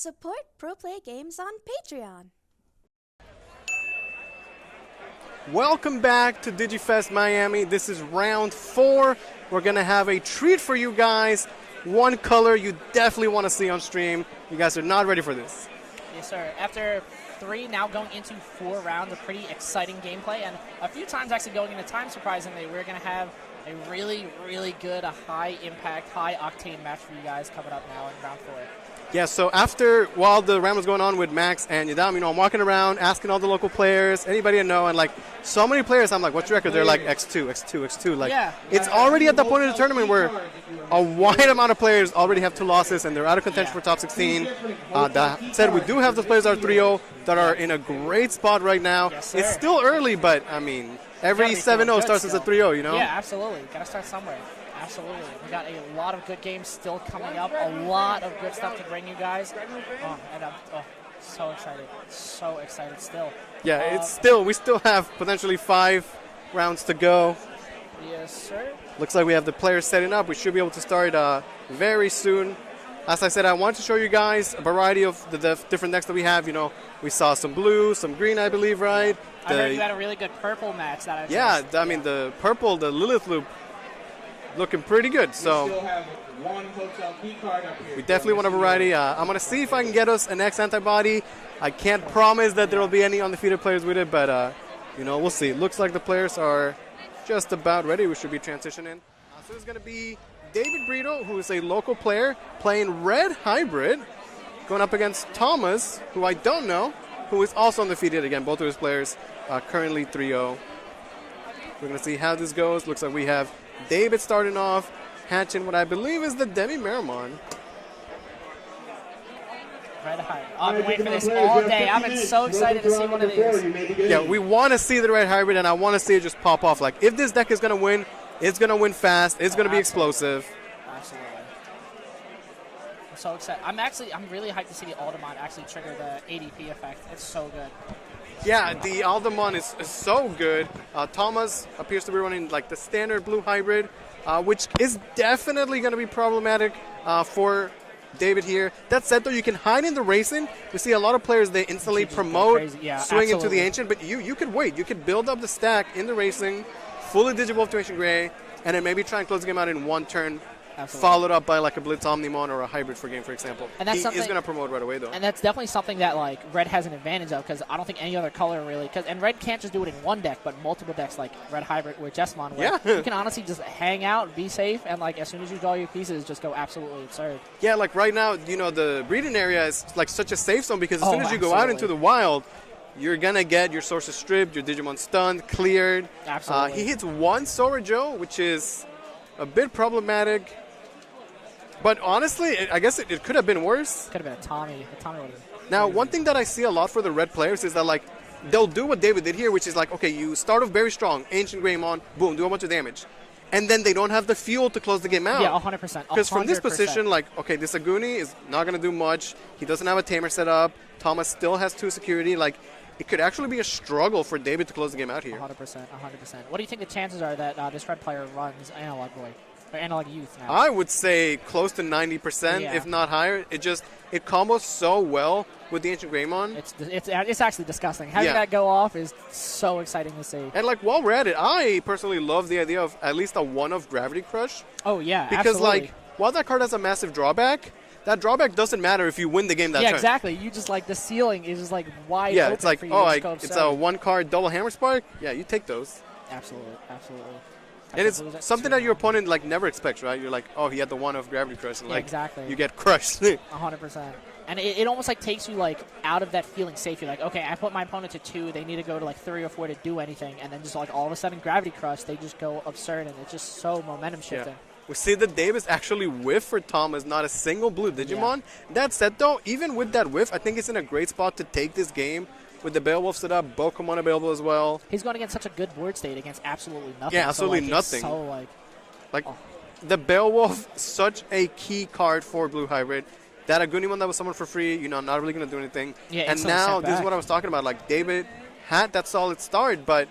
Support Pro Play Games on Patreon. Welcome back to DigiFest Miami. This is round 4. We're going to have a treat for you guys. One color you definitely want to see on stream. You guys are not ready for this. Yes, sir. After 3, now going into 4 rounds of pretty exciting gameplay, and a few times actually going into time, surprisingly, we're going to have a really, really good, high-impact, high-octane match for you guys coming up now in round 4. Yeah, so while the round was going on with Max and Yadam, I'm walking around asking all the local players, anybody I know, and so many players, I'm like, what's your record? They're like X2, X2, X2. Yeah. It's already at the point of the tournament where a wide amount of players already have 2 losses and they're out of contention for top 16. That said, we do have those players that are 3-0 that are in a great spot right now. Yes, it's still early, but, every 7-0 starts as a 3-0, you know? Yeah, absolutely. Got to start somewhere. Absolutely. We got a lot of good games still coming up, a lot of good stuff to bring you guys. And I'm so excited. So excited still. Yeah, we still have potentially 5 rounds to go. Yes, sir. Looks like we have the players setting up. We should be able to start very soon. As I said, I wanted to show you guys a variety of the different decks that we have. We saw some blue, some green, I believe, right? I heard you had a really good purple match. The purple, the Lilith loop, looking pretty good. So we definitely want a variety. I'm going to see if I can get us an X antibody. I can't promise that there will be any undefeated players with it, but we'll see. Looks like the players are just about ready. We should be transitioning. So it's going to be David Brito, who is a local player, playing Red Hybrid, going up against Thomas, who I don't know, who is also undefeated. Again, both of his players currently 3-0. We're going to see how this goes. Looks like we have David starting off, hatching what I believe is the Demi Meramon. Red Hybrid. I've been waiting for this all day. I've been so excited to see one of these. Yeah, we want to see the Red Hybrid, and I want to see it just pop off. If this deck is going to win, it's going to win fast. It's going to be explosive. Absolutely. I'm so excited. I'm really hyped to see the Alderman actually trigger the ADP effect. It's so good. Yeah, the Alderman is so good. Thomas appears to be running the standard blue hybrid, which is definitely going to be problematic for David here. That said, though, you can hide in the racing. We see a lot of players, they instantly promote, swing into the ancient, but you could wait. You could build up the stack in the racing, fully Digivolve to Ancient Gray, and then maybe try and close the game out in one turn. Absolutely. Followed up by a Blitz Omnimon or a hybrid for game, for example. And that's he is going to promote right away, though. And that's definitely something that Red has an advantage of, because I don't think any other color really. And Red can't just do it in one deck, but multiple decks like Red Hybrid or Jessamon, where you can honestly just hang out, be safe, and as soon as you draw your pieces, just go absolutely absurd. Yeah, right now, the breeding area is such a safe zone, because as soon as you go out into the wild, you're going to get your sources stripped, your Digimon stunned, cleared. Absolutely. He hits one Sora Joe, which is a bit problematic. But honestly, I guess it could have been worse. Could have been a Tommy. Now, one thing that I see a lot for the red players is that, they'll do what David did here, which is okay, you start off very strong, Ancient Greymon, boom, do a bunch of damage. And then they don't have the fuel to close the game out. Yeah, 100%. Because from this position, okay, this Aguni is not going to do much. He doesn't have a Tamer set up. Thomas still has 2 security. It could actually be a struggle for David to close the game out here. 100%. What do you think the chances are that this red player runs Analog Boy? Or Analog Youth now? I would say close to 90%, if not higher. It combos so well with the Ancient Greymon. It's actually disgusting. Having that go off is so exciting to see. And while we're at it, I personally love the idea of at least a 1-of Gravity Crush. Oh yeah, because absolutely. While that card has a massive drawback, that drawback doesn't matter if you win the game that turn. Yeah, exactly. You just the ceiling is just wide open. Yeah, it's for you it's a 1-card double Hammer Spark. Yeah, you take those. Absolutely. And it's something that your opponent never expects, right? You're oh, he had the 1-of Gravity Crush, and exactly. You get crushed. 100%. And it almost takes you out of that feeling safe. You're okay, I put my opponent to 2. They need to go to 3 or 4 to do anything, and then just all of a sudden Gravity Crush, they just go absurd, and it's just so momentum shifting. Yeah. We see that Davis actually whiff for Thomas, not a single blue Digimon. Yeah. That said, though, even with that whiff, I think it's in a great spot to take this game. With the Beowulf set up, Bokomon available as well. He's going against such a good board state against absolutely nothing. Yeah, absolutely nothing. The Beowulf, such a key card for Blue Hybrid. That Agunimon that was summoned for free, I'm not really going to do anything. Yeah, and now, this is what I was talking about. David had that solid start, but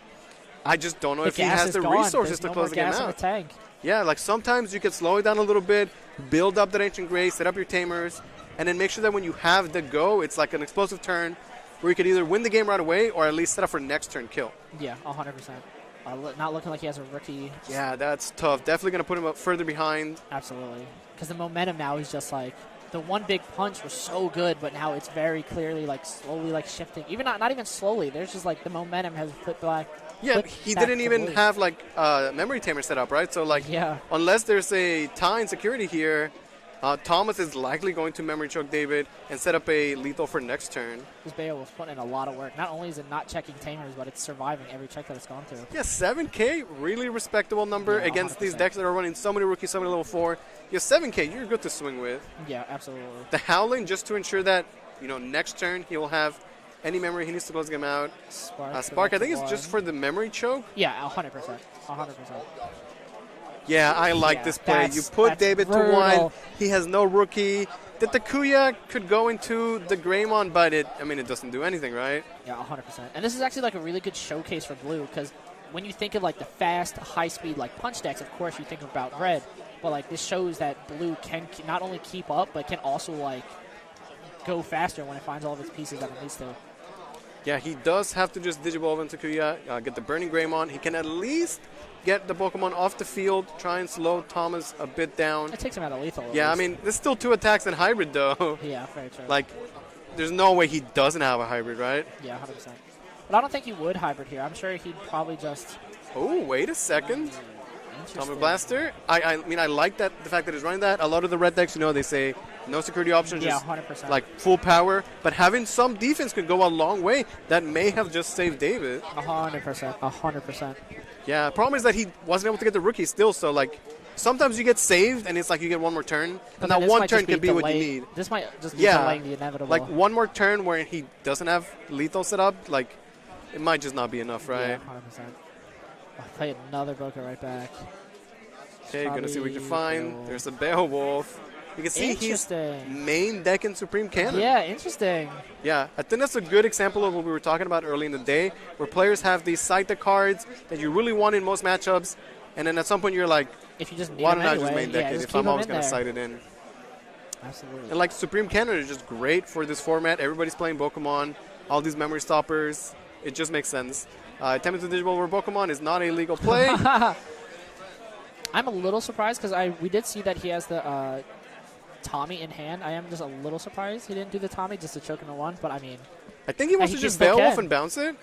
I just don't know if he has the resources to close the game out. In the tank. Yeah, sometimes you can slow it down a little bit, build up that Ancient Gray, set up your Tamers, and then make sure that when you have the go, it's like an explosive turn where you could either win the game right away or at least set up for next turn kill. Yeah, 100%. Not looking like he has a rookie. Yeah, that's tough. Definitely going to put him up further behind. Absolutely. Because the momentum now is just like, the one big punch was so good, but now it's very clearly like slowly like shifting. Even not even slowly. There's just like the momentum has flipped back. Yeah, he didn't even have like memory tamer set up, right? So like, unless there's a tie in security here, Thomas is likely going to memory choke David and set up a lethal for next turn. This Bayo was putting in a lot of work. Not only is it not checking tamers, but it's surviving every check that it's gone through. Yeah, 7K, really respectable number against 100%. These decks that are running so many rookies, so many level 4. Yeah, 7K, you're good to swing with. Yeah, absolutely. The Howling, just to ensure that, next turn he will have any memory he needs to close the game out. Spark, I think it's just for the memory choke. Yeah, 100%. 100%. Yeah, I like this play. You put David brutal. to 1. He has no rookie. The Takuya could go into the Greymon, but it doesn't do anything, right? Yeah, 100%. And this is actually like a really good showcase for Blue, because when you think of like the fast, high-speed like punch decks, of course you think about Red, but like this shows that Blue can not only keep up, but can also like go faster when it finds all of its pieces that it needs to. Yeah, he does have to just Digivolve into Takuya, get the Burning Greymon. He can at least get the Pokemon off the field, try and slow Thomas a bit down. It takes him out of lethal. Yeah, there's still 2 attacks in hybrid, though. Yeah, very true. Like, there's no way he doesn't have a hybrid, right? Yeah, 100%. But I don't think he would hybrid here. I'm sure he'd probably just... Oh, wait a second. Tommy Blaster. I like that, the fact that he's running that. A lot of the red decks, they say no security options, yeah, just 100%. like full power. But having some defense could go a long way. That may have just saved David. 100%. 100%. Yeah, problem is that he wasn't able to get the rookie still. So, like, sometimes you get saved, and it's like you get one more turn. And that one turn can be what you need. This might just be delaying the inevitable. Like, one more turn where he doesn't have lethal set up, like, it might just not be enough, right? Yeah, 100%. I'll play another Boca right back. Okay, gonna see what we can find. There's a Beowulf. You can see he's main deck in Supreme Cannon. Yeah, interesting. Yeah, I think that's a good example of what we were talking about early in the day, where players have these side deck cards that you really want in most matchups, and then at some point you're like, if you just need why don't I anyway, just main deck it if I'm always going to side it in? Absolutely. And like Supreme Cannon is just great for this format. Everybody's playing Pokemon, all these memory stoppers. It just makes sense. Attempting to Digivolve over Pokemon is not a legal play. I'm a little surprised because we did see that he has the Tommy in hand. I am just a little surprised he didn't do the Tommy just to choke into 1, but I think he wants to just Beowulf and bounce it.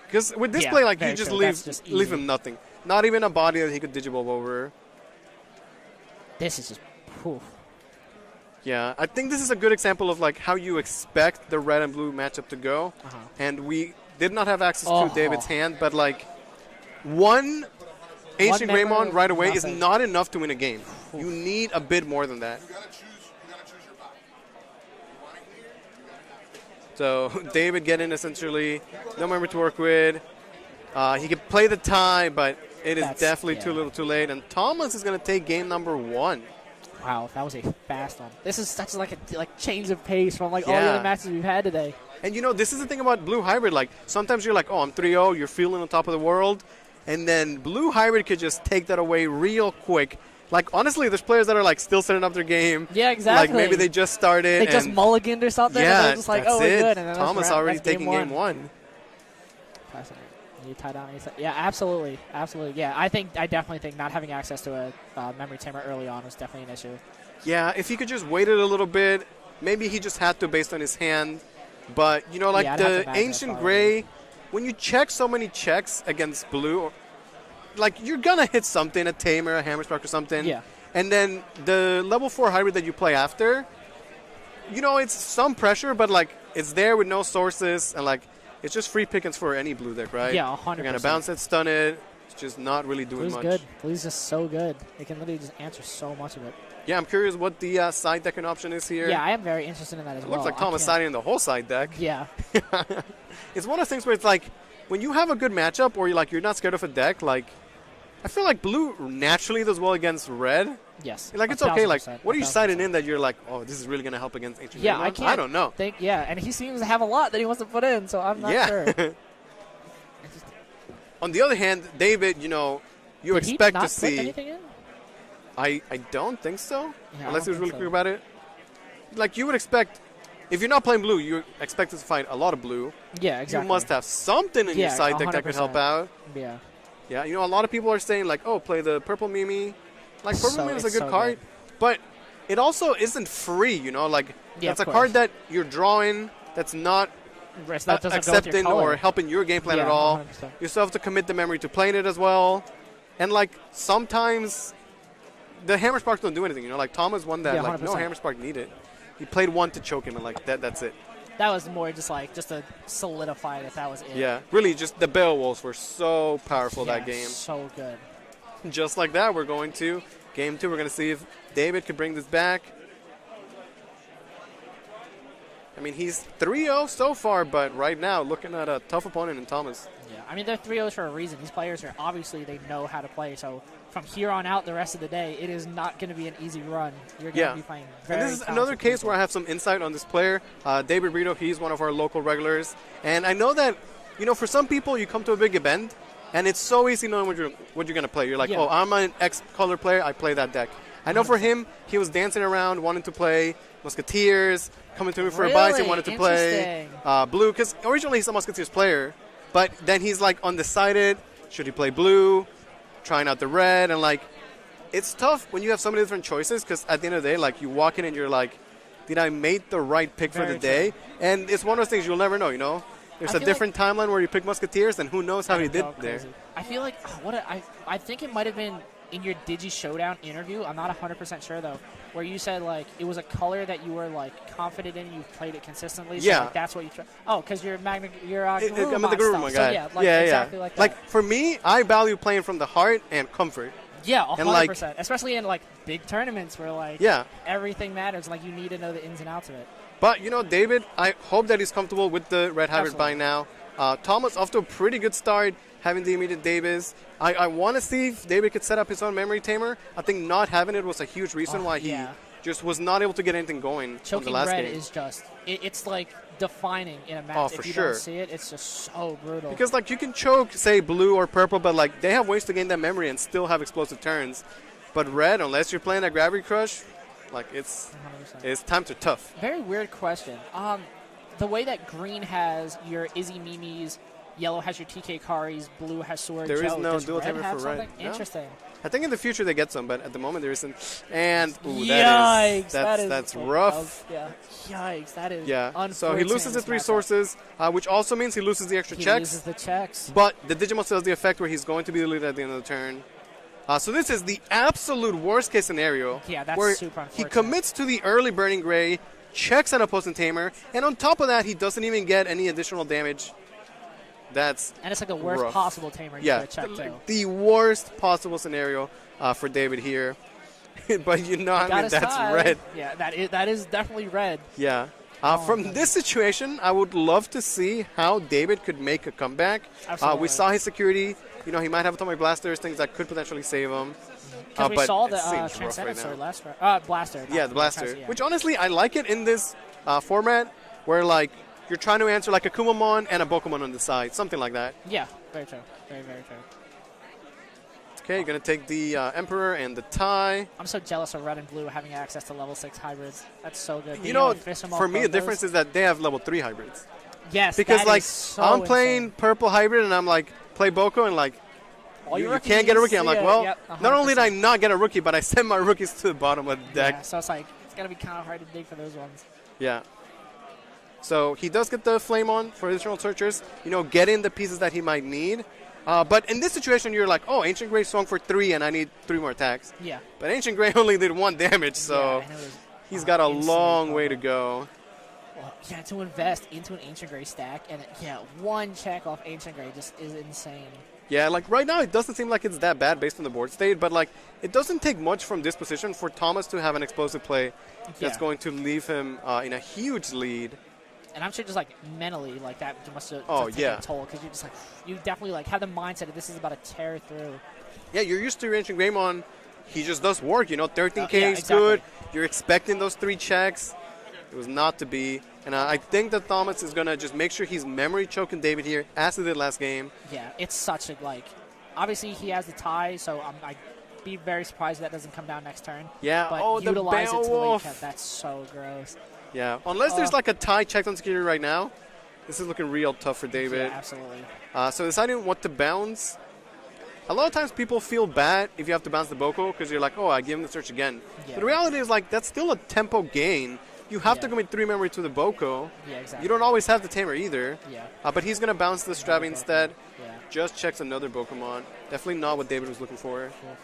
Because with this play, like, you just leave him nothing. Not even a body that he could Digivolve over. This is just... Whew. Yeah, I think this is a good example of like how you expect the red and blue matchup to go. And we did not have access to David's hand, but like one Ancient Greymon right away is not enough to win a game. You need a bit more than that. So David getting essentially no memory to work with. He could play the tie, but it is definitely too little too late. And Thomas is going to take game number 1. Wow, that was a fast one. This is such like a change of pace from like all the other matches we've had today. And this is the thing about Blue Hybrid. Like sometimes you're like, oh, I'm 3-0, you're feeling on top of the world. And then Blue Hybrid could just take that away real quick. Like, honestly, there's players that are, like, still setting up their game. Yeah, exactly. Like, maybe they just started. They just mulliganed or something. Yeah, and they're just like, oh, we're good. And then Thomas already taking game 1. Fascinating. You tie down. Yeah, absolutely. Absolutely. Yeah, I definitely think not having access to a memory tamer early on was definitely an issue. Yeah, if he could just wait it a little bit, maybe he just had to based on his hand. But, like the Ancient Gray, when you check so many checks against Blue, like, you're going to hit something, a Tamer, a Hammerspark or something. Yeah. And then the level 4 hybrid that you play after, it's some pressure, but, like, it's there with no sources. And, like, it's just free pickings for any blue deck, right? Yeah, 100%. You're going to bounce it, stun it. It's just not really doing much. Blue's good. Blue's just so good. It can literally just answer so much of it. Yeah, I'm curious what the side decking option is here. Yeah, I am very interested in that as well. It looks like Thomas siding in the whole side deck. Yeah. It's one of those things where it's like, when you have a good matchup or you're not scared of a deck, like, I feel like blue naturally does well against red. Yes. Like, it's okay. Like, what are you siding in that you're like, oh, this is really going to help against Ancient Greymon? I don't know. And he seems to have a lot that he wants to put in, so I'm not sure. On the other hand, David, you expect to see. Put anything in? I don't think so. Yeah, unless he was really quick about it. like you would expect, if you're not playing blue, you expect to find a lot of blue. Yeah, exactly. You must have something in your side deck that could help 100%. out. Yeah. Yeah, you know, a lot of people are saying, like, oh, play the purple Mimi. Like, purple Mimi is a it's good so card, good. but it also isn't free, you know? Like, Yeah, it's of a course. card that you're drawing that's not That doesn't go with your accepting color. or helping your game plan Yeah, at all. 100%. You still have to commit the memory to playing it as well. And, like, sometimes the Hammer Sparks don't do anything, you know? Like, Thomas won that, Yeah, like, no 100%. Hammer Spark needed. He played one to choke him, and, like, that's it. That was more just to solidify that was it. Yeah, really, just the Bell Wolves were so powerful Yeah, that game. So good. Just like that, we're going to game 2. We're going to see if David could bring this back. I mean, he's 3-0 so far, but right now, looking at a tough opponent in Thomas. Yeah, I mean, they're 3-0s for a reason. These players are obviously, they know how to play. So from here on out, the rest of the day, it is not going to be an easy run. You're going to be playing very And this is another case where I have some insight on this player. David Brito, he's one of our local regulars. And I know that, you know, for some people, you come to a big event, and it's so easy knowing what you're going to play. You're like, Yeah. oh, I'm an X color player, I play that deck. I know for him, he was dancing around, wanting to play Musketeers, coming to me for a buy, he wanted to play blue, because originally he's a Musketeers player, but then he's like undecided, should he play blue, trying out the red, and like, it's tough when you have so many different choices, because at the end of the day, like, you walk in and you're like, did I make the right pick for the day? And it's one of those things you'll never know, you know? There's a different timeline where you pick Musketeers, and who knows how he did there. I feel like, I think it might have been in your Digi Showdown interview, I'm not 100% sure though, where you said like it was a color that you were like confident in, you played it consistently. So, Yeah. like, that's what you. Oh, because you're I'm in the Guru Guruma stuff. guy. So, yeah, like, exactly like that. Like, for me, I value playing from the heart and comfort. Yeah, and, like, 100%. Especially in like big tournaments where like everything matters. Like you need to know the ins and outs of it. But, you know, David, I hope that he's comfortable with the red hybrid by now. Thomas off to a pretty good start, having the immediate Davis. I want to see if David could set up his own memory tamer. I think not having it was a huge reason why he just was not able to get anything going Choking on the last red game. is just, it's like defining in a match. Oh, if for you sure. don't see it, it's just so brutal. Because, like, you can choke, say, blue or purple, but, like, they have ways to gain that memory and still have explosive turns. But red, unless you're playing that Gravity Crush, like, it's times are tough. Very weird question. The way that green has your Izzy Mimis, yellow has your TK Karis, blue has Sword There is Joe, no does dual red tamer have for red. something? No. Interesting. I think in the future they get some, but at the moment there isn't. And ooh, Yikes! that's rough. Yeah. Yikes! That is So he loses the 3 sources, which also means he loses the extra he checks. loses the checks. But the Digimon still has the effect where he's going to be the leader at the end of the turn. So this is the absolute worst case scenario. Yeah, that's where super he unfortunate. commits to the early Burning Gray, checks an opposing tamer, and on top of that, he doesn't even get any additional damage. And it's like the worst rough. possible tamer you could check too. The worst possible scenario for David here. But you know, I mean, that's red. Yeah, that is definitely red. Yeah. From this situation, I would love to see how David could make a comeback. We saw his security. You know, he might have Atomic Blasters, things that could potentially save him. Because we but saw it the seems rough Transcendence right or now. last round. Blaster. Yeah, the Blaster. Yeah. Which, honestly, I like it in this format where, like, you're trying to answer, like, a Kumamon and a Bokumon on the side. Something like that. Yeah, very true. Very, very true. Okay, you're going to take the Emperor and the tie. I'm so jealous of red and blue having access to level 6 hybrids. That's so good. You know, for me, the difference is that they have level 3 hybrids. Yes, because, that like, is so I'm playing insane. purple hybrid and I'm like, play Boko and, like, All your you can't get a rookie. I'm like, well, yep, not only did I not get a rookie, but I sent my rookies to the bottom of the deck. Yeah, so it's like, it's going to be kind of hard to dig for those ones. Yeah. So he does get the Flame on for additional searchers, you know, get in the pieces that he might need. But in this situation, you're like, oh, Ancient Grey swung for 3 and I need 3 more attacks. Yeah. But Ancient Grey only did 1 damage, so he's got a long way to go. Well, yeah, to invest into an Ancient Grey stack, and one check off Ancient Grey just is insane. Yeah, like right now it doesn't seem like it's that bad based on the board state, but like it doesn't take much from this position for Thomas to have an explosive play that's going to leave him in a huge lead. And I'm sure just like mentally, like that must have taken a toll because you just like you definitely like have the mindset that this is about to tear through. Yeah, you're used to your Ancient Greymon. He just does work, you know. 13K is exactly. good. You're expecting those 3 checks. It was not to be. And I think that Thomas is going to just make sure he's memory choking David here, as he did last game. Yeah, it's such a, like, obviously he has the tie, so be very surprised if that doesn't come down next turn. Yeah. But Oh, the utilize it to the way you Beowulf. can. That's so gross. Yeah. Unless there's like a tie checked on security right now, this is looking real tough for David. Yeah, absolutely. So deciding what to bounce. A lot of times people feel bad if you have to bounce the Boko because you're like, oh, I give him the search again. Yeah. But the reality is, like, that's still a tempo gain. You have to Yeah. commit 3 memory to the Boko. Yeah, exactly. You don't always have the Tamer either. Yeah. But he's going to bounce the Strabby instead. Yeah. Just checks another Pokemon. Definitely not what David was looking for. Cool.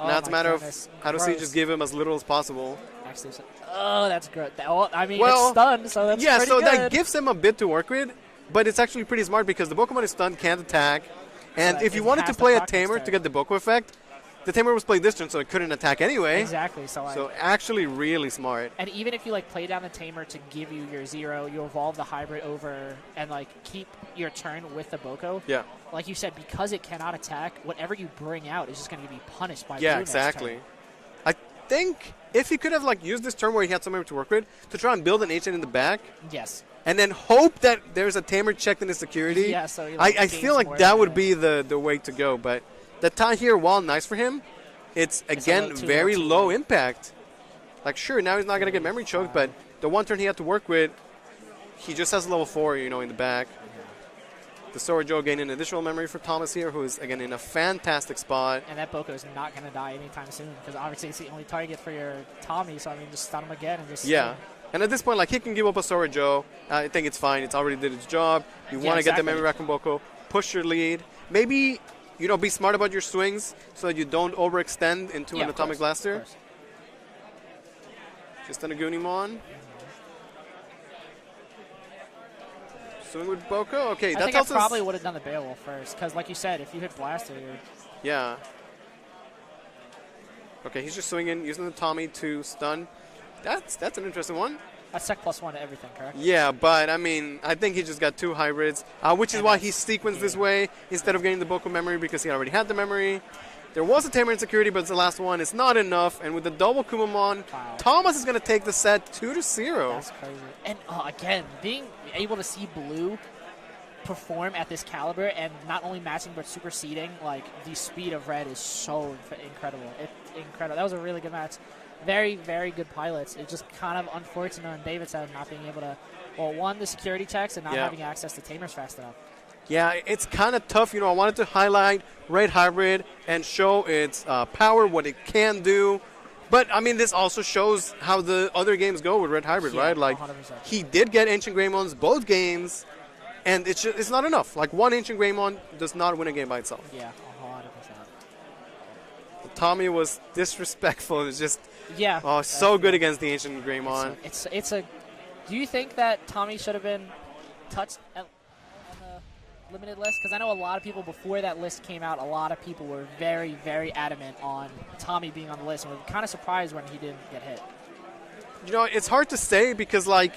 Now it's a matter of how does he Gross. just give him as little as possible. Actually, oh, that's good. I mean, Well, it's stunned, so that's Yeah, pretty so good. that gives him a bit to work with, but it's actually pretty smart because the Pokemon is stunned, can't attack. And So if you it wanted to has to play a proc Tamer instead. to get the Boko effect, the Tamer was played this turn, so it couldn't attack anyway. Exactly. So, So actually really smart. and even if you like play down the Tamer to give you your 0, you evolve the hybrid over and like keep your turn with the Boko. Yeah. Like you said, because it cannot attack, whatever you bring out is just going to be punished by Yeah, blue next exactly. turn. I think if he could have like used this turn where he had somebody to work with to try and build an Ancient in the back, Yes. and then hope that there's a Tamer checked in his security. Yeah. So he, like, I gains feel like more that would damage. be the way to go. But the tie here, while nice for him, it's again little too very low, too low low. impact. Like sure, now he's not gonna get memory choked, but the one turn he had to work with, he just has level 4, in the back. The Sora Joe gaining additional memory for Thomas here, who is again in a fantastic spot. And that Boko is not going to die anytime soon because obviously it's the only target for your Tommy. So I mean, just stun him again and just Yeah. And at this point, like, he can give up a Sora Joe. I think it's fine. It's already did its job. You Yeah, want to get the exactly. memory back from Boko, push your lead. Maybe, be smart about your swings so that you don't overextend into Yeah, an of Atomic course, of Blaster. course. Just an Agunimon. Swing with Boko. Okay, I that's think I also probably would have done the Beowulf first because, like you said, if you hit Blaster, you're yeah. Okay, he's just swinging, using the Tommy to stun. That's an interesting one. that's Sec +1 to everything, correct? Yeah, but I mean, I think he just got 2 hybrids, which is And why that's- he sequenced this yeah. way instead of getting the Boko memory because he already had the memory. There was a Tamer in security, but it's the last one. It's not enough, and with the double Kumamon, Wow. Thomas is going to take the set 2-0. That's crazy. And again, being able to see Blue perform at this caliber and not only matching but superseding, like the speed of Red is so incredible. It's incredible. That was a really good match. Very, very good pilots. It's just kind of unfortunate on David's side not being able to, well, one, the security checks and not Yeah. having access to Tamers fast enough. Yeah, it's kind of tough. I wanted to highlight Red Hybrid and show its power, what it can do. But, I mean, this also shows how the other games go with Red Hybrid, Yeah, right? Like, 100%. he did get Ancient Greymons both games, and it's not enough. Like, one Ancient Greymon does not win a game by itself. Yeah, 100%. Tommy was disrespectful. It was just, Yeah. so good against the Ancient Greymon. It's a. Do you think that Tommy should have been touched on the limited list? Because I know a lot of people before that list came out, a lot of people were very, very adamant on Tommy being on the list, and were kind of surprised when he didn't get hit. It's hard to say because, like,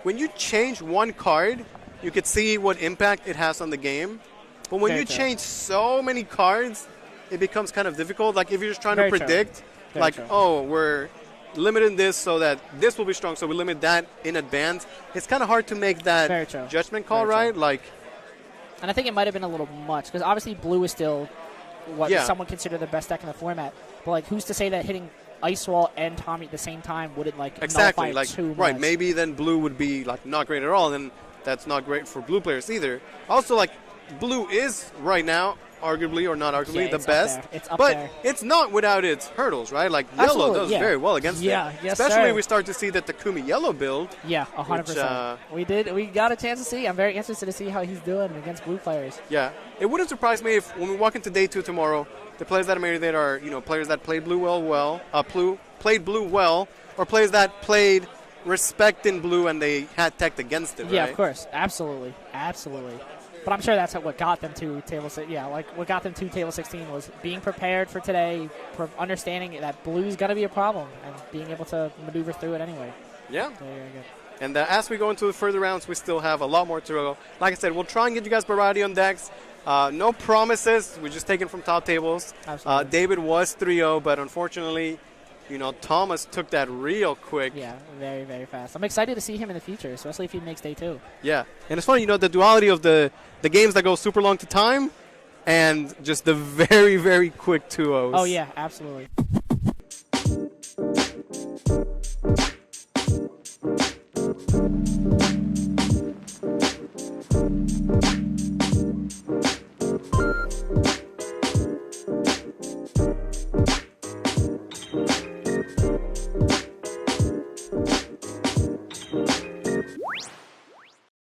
when you change one card, you could see what impact it has on the game. But when Very you true. change so many cards, it becomes kind of difficult. Like, if you're just trying Very to true. predict, Very like, true. oh, we're limiting this so that this will be strong, so we limit that in advance. It's kind of hard to make Very that true. judgment call, Very right? true. Like, And I think it might have been a little much because obviously Blue is still what Yeah. someone consider the best deck in the format. But like, who's to say that hitting Ice Wall and Tommy at the same time wouldn't like exactly. nullify Like, it too right, much? maybe then blue would be, like, not great at all, and that's not great for blue players either. Also, like, blue is right now, arguably or not arguably, Yeah, the it's up best. there. It's up but there. it's not without its hurdles, right? Like, yellow Absolutely, does yeah. very well against Yeah, it. yes, Especially sir. we start to see that the Takumi yellow build. Yeah, 100%. We got a chance to see. I'm very interested to see how he's doing against blue players. Yeah. It wouldn't surprise me if when we walk into day 2 tomorrow, the players that are made there are, players that played blue played blue well, or players that played respect in blue and they had tech against it, Yeah, right? of course, absolutely. But I'm sure that's what got them to table. Yeah, like what got them to table 16 was being prepared for today, understanding that blue's gonna be a problem, and being able to maneuver through it anyway. Yeah. Very, very good. And as we go into the further rounds, we still have a lot more to go. Like I said, we'll try and get you guys variety on decks. No promises. We're just taking from top tables. Absolutely. David was 3-0, but unfortunately, Thomas took that real quick. Yeah, very, very fast. I'm excited to see him in the future, especially if he makes day 2. Yeah. And it's funny, the duality of the games that go super long to time and just the very, very quick 2-0s. Oh, yeah, absolutely.